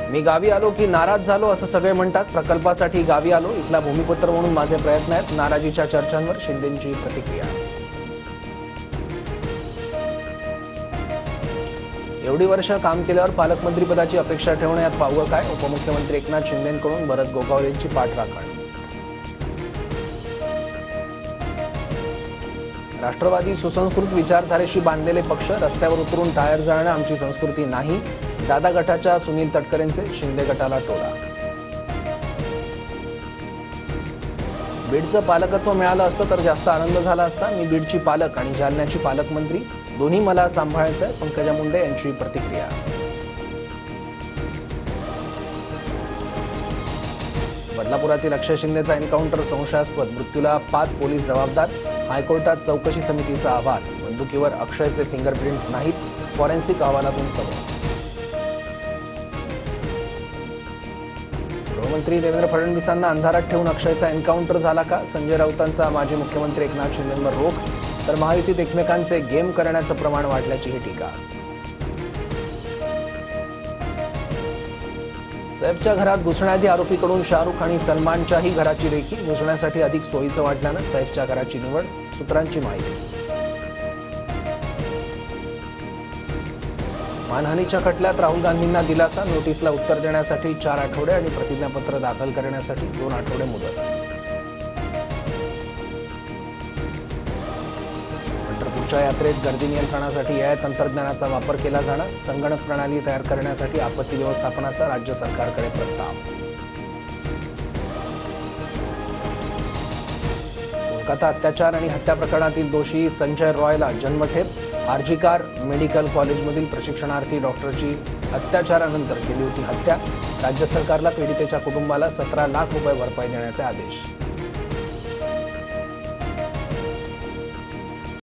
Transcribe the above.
मी गावी आलो की नाराज झालो असं सगळे म्हणतात. प्रकल्पासाठी गावी आलो, इथला भूमिपुत्र म्हणून माझे प्रयत्न आहेत. नाराजीच्या चर्चांवर शिंदेंची प्रतिक्रिया. एवढी वर्ष काम केल्यावर पालकमंत्रीपदाची अपेक्षा ठेवणं यात वावगं काय? उपमुख्यमंत्री एकनाथ शिंदेंकडून भरत गोगावलेंची पाठराखण. राष्ट्रवादी सुसंस्कृत विचारधारेशी बांधलेले पक्ष, रस्त्यावर उतरून टायर जाळणं आमची संस्कृती नाही. दादा गटाच्या सुनील तटकरेंचे शिंदे गटाला टोला. बीडचं पालकत्व मिळालं असतं तर जास्त आनंद झाला असता. मी बीडची पालक आणि जालन्याची पालकमंत्री, दोन्ही मला सांभाळायचं आहे. पंकजा मुंडे यांची प्रतिक्रिया. बदलापुरातील अक्षय शिंदेचा एन्काउंटर संशयास्पद, मृत्यूला 5 पोलीस जबाबदार. हायकोर्टात चौकशी समितीचा अहवाल. बंदुकीवर अक्षयचे फिंगरप्रिंट्स नाहीत, फॉरेन्सिक अहवालातून सबूत. गृहमंत्री देवेंद्र फडणवीसांना अंधारात ठेवून अक्षयचा एन्काउंटर झाला का? संजय राऊतांचा माजी मुख्यमंत्री एकनाथ शिंदेंवर रोख, तर महायुतीत एकमेकांचे गेम करण्याचं प्रमाण वाढल्याची ही टीका. सैफच्या घरात घुसण्याआधी आरोपीकडून शाहरुख आणि सलमानच्याही घराची रेकी. घुसण्यासाठी अधिक सोयीचं वाटल्यानं सैफच्या घराची निवड, सूत्रांची माहिती. मानहानीच्या खटल्यात राहुल गांधींना दिलासा. नोटीसला उत्तर देण्यासाठी 4 आठवडे आणि प्रतिज्ञापत्र दाखल करण्यासाठी 2 आठवडे मुदत. पंढरपूरच्या यात्रेत गर्दी नियंत्रणासाठी एआय तंत्रज्ञानाचा वापर केला जाणार. संगणक प्रणाली तयार करण्यासाठी आपत्ती व्यवस्थापनाचा राज्य सरकारकडे प्रस्ताव. कोलकाता अत्याचार आणि हत्या प्रकरणातील दोषी संजय रॉयला जन्मठेप. आरजीकार मेडिकल कॉलेजमधील प्रशिक्षणार्थी डॉक्टरची अत्याचारानंतर केली होती हत्या. राज्य सरकारला पीडितेच्या कुटुंबाला 17 लाख रुपये भरपाई देण्याचे आदेश.